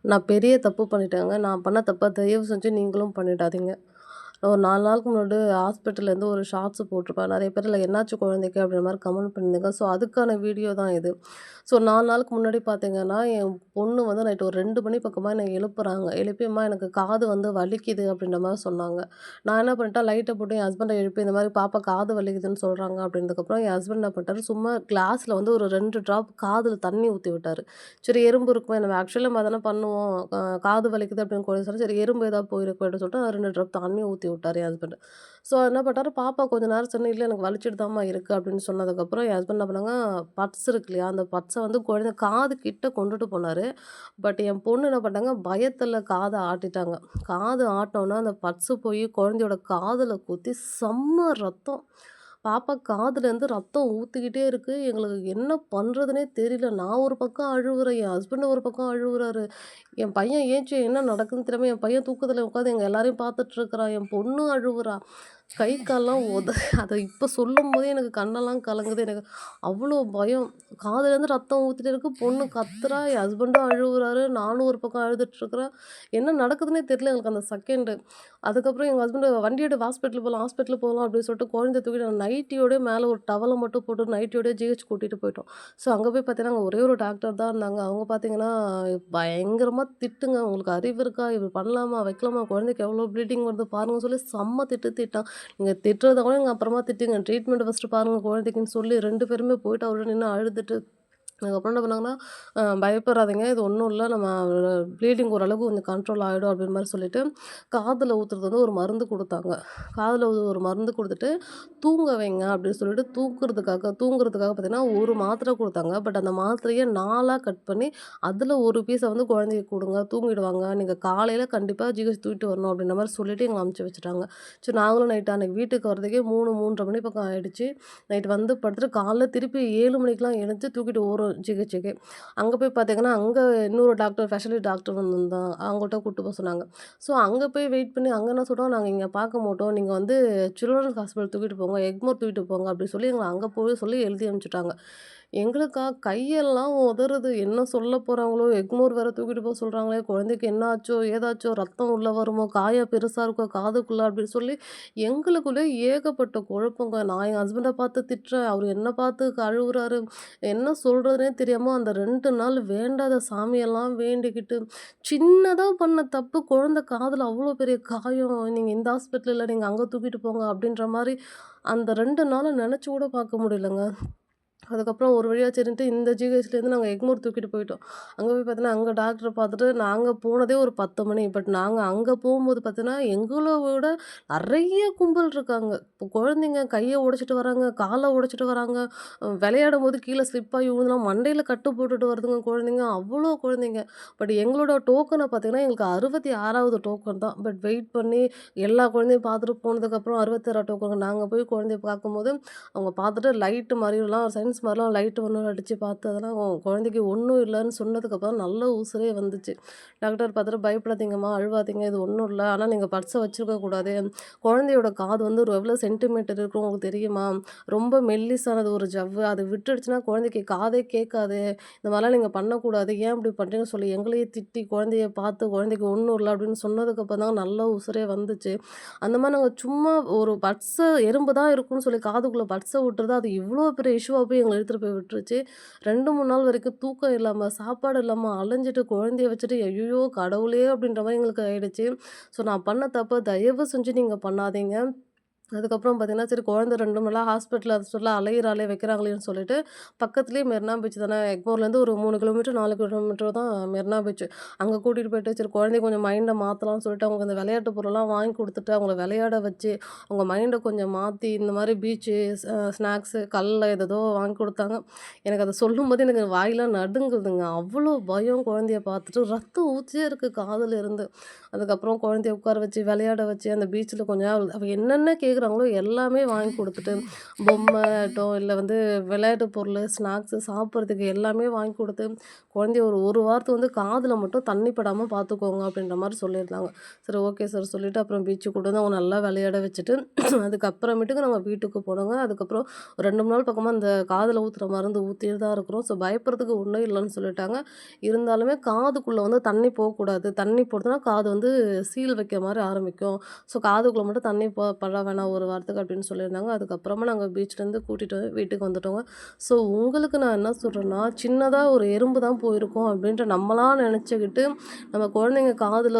நான் பெரிய தப்பு பண்ணிட்டேங்க. நான் பண்ண தப்ப தயவு செஞ்சு நீங்களும் பண்ணிடாதீங்க. ஒரு 4 நாளுக்கு முன்னாடி ஹாஸ்பிட்டல்லேருந்து ஒரு ஷார்ட்ஸ் போட்டிருப்பேன். நெறைய பேர் "இதுல என்னாச்சு குழந்தைக்கு?" அப்படின்ற மாரி கமெண்ட் பண்ணியிருந்தீங்க. ஸோ, அதுக்கான வீடியோ தான் இது. ஸோ 4 நாளுக்கு முன்னாடி பார்த்தீங்கன்னா, என் பொண்ணு வந்து நைட் ஒரு 2 மணி பக்கமா என்ன எழுப்புறாங்க. எழுப்பி, "அம்மா எனக்கு காது வந்து வலிக்குது" அப்படின்ற மாரி சொன்னாங்க. நான் என்ன பண்ணிட்டேன், லைட்ட போட்டு என் ஹஸ்பண்ட எழுப்பி, "இந்த மாரி பாப்பா காது வலிக்குதுன்னு சொல்றாங்க" அப்படினதுக்கப்புறம் என் ஹஸ்பண்ட் என்ன பண்ணிட்டாரு, சும்மா கிளாஸ்ல வந்து ஒரு 2 ட்ராப் காதுல தண்ணி ஊத்தி விட்டாரு. சரி எறும்பு இருக்குமே, நம்ம ஆக்சுவலா நம்ம அதானே பண்ணுவோம். காது வலிக்குது அப்படின்னு கூட சொல்லி, சரி எறும்பு ஏதாவது போயிருக்கும் அப்படின்னு சொல்லிட்டு 2 ட்ராப் தண்ணி ஊத்தி விட்டாரு என் ஹஸ்பண்ட். ஸோ என்ன பண்ணிட்டாரு, பாப்பா கொஞ்ச நேரம் சொன்னா, "இல்ல எனக்கு வலிச்சுட்டு தாம்மா இருக்கு" அப்படின்னு சொன்னதுக்கப்புறம் என் ஹஸ்பண்ட் என்ன பண்ணாங்க, பட்ஸ் இருக்கு இல்லையா, அந்த பட்ஸ வந்து குழந்தை காது கிட்ட கொண்டுட்டு போனாரு. பட் என் பொண்ணு என்ன பண்ணிட்டாங்க, பயத்துல காத ஆட்டிட்டாங்க. காது ஆட்டுனோனே அந்த பட்ஸ் போய் குழந்தையோட காதுல குத்தி செம்ம ரத்தம். பாப்பா காதுலேருந்து ரத்தம் ஊத்திக்கிட்டே இருக்கு. எங்களுக்கு என்ன பண்றதுன்னே தெரியல. நான் ஒரு பக்கம் அழுவுறேன். என் ஹஸ்பண்ட் ஒரு பக்கம் அழுவுறாரு. என் பையன் ஏன்ச்சு என்ன நடக்குதுன்னு தெரியாம என் பையன் தூக்கத்துல உட்காந்து எங்க எல்லாரையும் பார்த்துட்டு இருக்கிறான். என் பொண்ணு அழுவுறா. கை கால்லாம் அத இப்ப சொல்லும்போதே எனக்கு கண்ணெல்லாம் கலங்குது. எனக்கு அவ்ளோ பயம். காதுலேருந்து ரத்தம் ஊத்திட்டே இருக்கு. பொண்ணு கத்துறா. என் ஹஸ்பண்டும் அழுவுறாரு. நானும் ஒரு பக்கம் அழுதுட்டு இருக்கிறேன். என்ன நடக்குதுன்னே தெரியல எங்களுக்கு அந்த செகண்டு. அதுக்கப்புறம் எங்க ஹஸ்பண்ட் "வண்டி எடு ஹாஸ்பிட்டல் போலாம்" அப்படின்னு சொல்லிட்டு குழந்தைய தூக்கிட்டு நைட்டியோடயே மேல ஒரு டவல மட்டும் போட்டு நைட்டியோடயே ஜிஹெச் கூட்டிட்டு போயிட்டோம். ஸோ அங்க போய் பார்த்தீங்கன்னா, அங்க ஒரே ஒரு டாக்டர் தான் இருந்தாங்க. அவங்க பார்த்தீங்கன்னா, பயங்கரமா திட்டுங்க. "உங்களுக்கு அறிவு இருக்கா? இப்படி பண்ணலாமா? வைக்கலாமா? குழந்தைக்கு எவ்வளோ ப்ளீடிங் வருது பாருங்கன்னு" சொல்லி செம்ம திட்டு திட்டான். நீங்க திட்டுறத கூட நீங்க அப்புறமா திட்டுங்க. ட்ரீட்மெண்ட் ஃபர்ஸ்ட்டு பாருங்க குழந்தைக்குன்னு சொல்லி 2 பேருமே போயிட்டு அவரோட நின்னு அழுதுட்டு அதுக்கப்புறம் என்ன பண்ணாங்கன்னா, பயப்படாதீங்க. இது ஒண்ணும் இல்ல. நம்ம ப்ளீடிங் ஓரளவுக்கு கொஞ்சம் கண்ட்ரோல் ஆயிடும் அப்டின்ற மாரி சொல்லிட்டு, காதுல ஊத்துறது வந்து ஒரு மருந்து குடுத்தாங்க. காதுல ஒரு மருந்து குடுத்துட்டு, தூங்க வைங்க அப்டின்னு சொல்லிட்டு தூங்குறதுக்காக பார்த்தீங்கன்னா, ஒரு மாத்திரை குடுத்தாங்க. பட் அந்த மாத்திரைய 4ஆ கட் பண்ணி, அதுல ஒரு பீஸ வந்து குழந்தைக்கு குடுங்க. தூங்கிடுவாங்க. நீங்க காலையில கண்டிப்பா ஜிஹெச் தூக்கிட்டு வரணும் அப்டின்ற மாரி சொல்லிட்டு எங்கள அனுப்பிச்சு வச்சுட்டாங்க. சரி நாங்களும் நைட் அன்னைக்கு வீட்டுக்கு வரதுக்கே 3, 3:30 மணி பக்கம் ஆயிடுச்சு. நைட் வந்து படுத்துட்டு காலைல திருப்பி 7 மணிக்கெல்லாம் எழுந்து தூக்கிட்டு ஓடுறோம் ஜிஹெச்சுக்கு. அங்க போய் பார்த்தீங்கன்னா, அங்க இன்னொரு டாக்டர் ஸ்பெஷலிஸ்ட் டாக்டர் வந்திருந்தாங்க. அவங்கள்ட்ட கூட்டு போ சொன்னாங்க. ஸோ அங்க போய் வெயிட் பண்ணி அங்க என்ன சொல்றாங்க, "நாங்க இங்க பார்க்க மாட்டோம். நீங்க வந்து சில்ட்ரன்ஸ் ஹாஸ்பிட்டல் தூக்கிட்டு போங்க. எக்மோர் தூக்கிட்டு போங்க" அப்படி சொல்லி எங்கள அங்க போய் சொல்லி எழுதி அனுப்பிச்சுட்டாங்க. எங்களுக்கா கையெல்லாம் உதறுது. என்ன சொல்ல போறாங்களோ? எக்மோர் வேற தூக்கிட்டு போ சொல்றாங்களே! குழந்தைக்கு என்ன ஆச்சோ? ஏதாச்சோ? ரத்தம் உள்ள வருமோ? காயம் பெருசா இருக்கோ? காதுக்குள்ள அப்படின்னு சொல்லி எங்களுக்குள்ளே ஏகப்பட்ட குழப்பங்க. நான் என் ஹஸ்பண்ட பார்த்து திட்டுறேன். அவரு என்ன பார்த்து அழுவுறாரு. என்ன சொல்றதுன்னே தெரியாம அந்த 2 நாள் வேண்டாத சாமியெல்லாம் வேண்டிக்கிட்டு, சின்னதா பண்ண தப்பு குழந்தை காதுல அவ்ளோ பெரிய காயம். நீங்க இந்த ஹாஸ்பிட்டல் இல்ல, நீங்க அங்க தூக்கிட்டு போங்க அப்படின்ற மாரி அந்த 2 நாள நெனச்சு கூட பார்க்க முடியலங்க. அதுக்கப்புறம் ஒரு வழியா சரின்ட்டு இந்த ஜிஹெச்லேருந்து நாங்க எக்மோர் தூக்கிட்டு போயிட்டோம். அங்க போய் பார்த்தீங்கன்னா, அங்க டாக்டர பார்த்துட்டு நாங்க போனதே ஒரு 10 மணி. பட் நாங்க அங்க போம்போது பார்த்தீங்கன்னா, எங்கள விட நெறைய கும்பல் இருக்காங்க. இப்போ குழந்தைங்க கைய உடைச்சுட்டு வராங்க, கால உடைச்சுட்டு வராங்க. விளையாடும்போது கீழ ஸ்லிப் ஆகி விழுந்துலாம் மண்டையில கட்டு போட்டுட்டு வருதுங்க குழந்தைங்க. அவ்ளோ குழந்தைங்க. பட் எங்களோட டோக்கன பார்த்தீங்கன்னா, எங்களுக்கு 66வது டோக்கன் தான். பட் வெயிட் பண்ணி எல்லா குழந்தையும் பார்த்துட்டு போனதுக்கப்புறம் 66 டோக்கன் நாங்க போய் குழந்தைய பார்க்கும்போது, அவங்க பார்த்துட்டு லைட்டு மாரிலாம் சயின்ஸ் மாரிலாம் லைட்டு ஒண்ணு அடிச்சு பார்த்து அதெல்லாம் குழந்தைக்கு ஒண்ணும் இல்லன்னு சொன்னதுக்கப்புறம் நல்ல உசுரே வந்துச்சு. டாக்டர் பார்த்துட்டு "பயப்படாதீங்கம்மா, அழுவாதீங்க. இது ஒண்ணும் இல்ல. ஆனா நீங்க பட்ஸ வச்சிருக்க கூடாது. குழந்தையோட காது வந்து ஒரு எவ்வளோ சென்டிமீட்டர் இருக்கும் உங்களுக்கு தெரியுமா? ரொம்ப மெல்லிசானது ஒரு ஜவ்வு. அது விட்டுடுச்சுன்னா குழந்தைக்கு காதே கேட்காது. இந்த மாரிலாம் நீங்க பண்ணக்கூடாது. ஏன் இப்படி பண்றீங்கன்னு?" சொல்லி எங்களையே திட்டி குழந்தைய பார்த்து குழந்தைக்கு ஒண்ணும் இல்ல அப்படின்னு சொன்னதுக்கப்புறம் தான் நல்ல உசுரே வந்துச்சு. அந்த மாரி நாங்க சும்மா ஒரு எறும்பு தான் இருக்குன்னு சொல்லி காதுக்குள்ள பட்ஸ விட்டுறது, அது இவ்ளோ பெரிய இஷ்யூவா போய் எங்கள இழுத்துட்டு போய் விட்டுருச்சு. 2, 3 நாள் வரைக்கும் தூக்கம் இல்லாம, சாப்பாடு இல்லாம அலைஞ்சுட்டு குழந்தைய வச்சுட்டு, ஐய்யயோ! கடவுளே! அப்படின்ற மாரி எங்களுக்கு ஆயிடுச்சு. ஸோ நான் பண்ண தப்ப தயவு செஞ்சு நீங்க பண்ணாதீங்க. அதுக்கப்புறம் பார்த்தீங்கன்னா, சரி குழந்தை 2 மணி நேரம் ஹாஸ்பிட்டல்ல அது சொல்ல அலையிறாளே, வைக்கிறாங்களேன்னு சொல்லிட்டு, பக்கத்துலேயே மெரினா பீச் தானே எக்மோர்லேருந்து ஒரு 3 கிலோமீட்டர், 4 கிலோமீட்டர் தான் மெரினா பீச். அங்க கூட்டிட்டு போயிட்டு, சரி குழந்தைய கொஞ்சம் மைண்ட மாத்தலாம்னு சொல்லிட்டு, அவங்களுக்கு அந்த விளையாட்டு பொருள்லாம் வாங்கி குடுத்துட்டு, அவங்கள விளையாட வச்சு, அவங்க மைண்ட கொஞ்சம் மாத்தி, இந்த மாரி பீச்சு, ஸ்நாக்ஸு, கல்ல ஏதேதோ வாங்கி குடுத்தாங்க. எனக்கு அத சொல்லும்போது எனக்கு வாயெல்லாம் நடுங்குதுங்க. அவ்வளோ பயம் குழந்தைய பார்த்துட்டு, ரத்தம் ஊத்திட்டே இருக்கு காதுல இருந்து. அதுக்கப்புறம் குழந்தைய உட்கார வச்சு, விளையாட வச்சு, அந்த பீச்சில கொஞ்ச நேரம் அவ என்னென்ன கேட்குறா கேட்குறாங்களோ எல்லாமே வாங்கி குடுத்துட்டு, பொம்மை ஆகட்டும், இல்ல வந்து விளையாட்டு பொருளு, ஸ்நாக்ஸு சாப்பிடுறதுக்கு எல்லாமே வாங்கி குடுத்து, குழந்தைய ஒரு 1 வாரத்துக்கு வந்து காதுல மட்டும் தண்ணி படாம பார்த்துக்கோங்க அப்படின்ற மாரி சொல்லியிருந்தாங்க. சரி ஓகே சார் சொல்லிட்டு அப்புறம் பீச்சுக்கு கூட்டு வந்து அவங்க நல்லா விளையாட வச்சுட்டு, அதுக்கப்புறமேட்டுக்கு நாங்க வீட்டுக்கு போனோங்க. அதுக்கப்புறம் 2, 3 நாள் பக்கமா அந்த காதுல ஊத்துற மருந்து ஊத்திட்டு தான் இருக்கிறோம். ஸோ பயப்படுறதுக்கு ஒண்ணும் இல்லன்னு சொல்லிட்டாங்க. இருந்தாலுமே காதுக்குள்ள வந்து தண்ணி போக்கூடாது. தண்ணி போடுதுன்னா காது வந்து சீல் வைக்க மாரி ஆரம்பிக்கும். ஸோ காதுக்குள்ள மட்டும் தண்ணி பட வேணாம் 1 வாரத்துக்கு அப்படின்னு சொல்லியிருந்தாங்க. அதுக்கப்புறமா நாங்க பீச்லேருந்து கூட்டிட்டு வீட்டுக்கு வந்துட்டோங்க. ஸோ உங்களுக்கு நான் என்ன சொல்றேன்னா, சின்னதா ஒரு எறும்பு தான் போயிருக்கும் அப்படின்ட்டு நம்மளா நெனச்சுக்கிட்டு, நம்ம குழந்தைங்க காதுல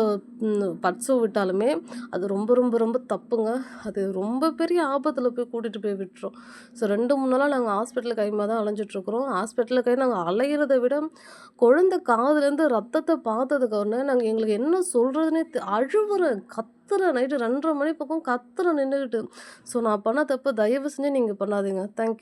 பட்ஸ விட்டாலுமே, அது ரொம்ப ரொம்ப ரொம்ப தப்புங்க. அது ரொம்ப பெரிய ஆபத்துல போய் கூட்டிட்டு போய் விட்டுரும். ஸோ 2, 3 நாளா நாங்க ஹாஸ்பிட்டல் கையுமா தான் அலைஞ்சுட்டுருக்குறோம். ஹாஸ்பிட்டல் கை நாங்க அலையிறத விட, குழந்தை காதுலேருந்து ரத்தத்த பார்த்ததுக்கு உடனே நாங்க எங்களுக்கு என்ன சொல்றதுன்னே அழுவுறேன், கத்துறேன். நைட்டு 2:30 மணி பக்கம் கத்துறேன் நின்னுகிட்டு. ஸோ நான் பண்ண தப்பு தயவு செஞ்சு நீங்க பண்ணாதீங்க. Thank you.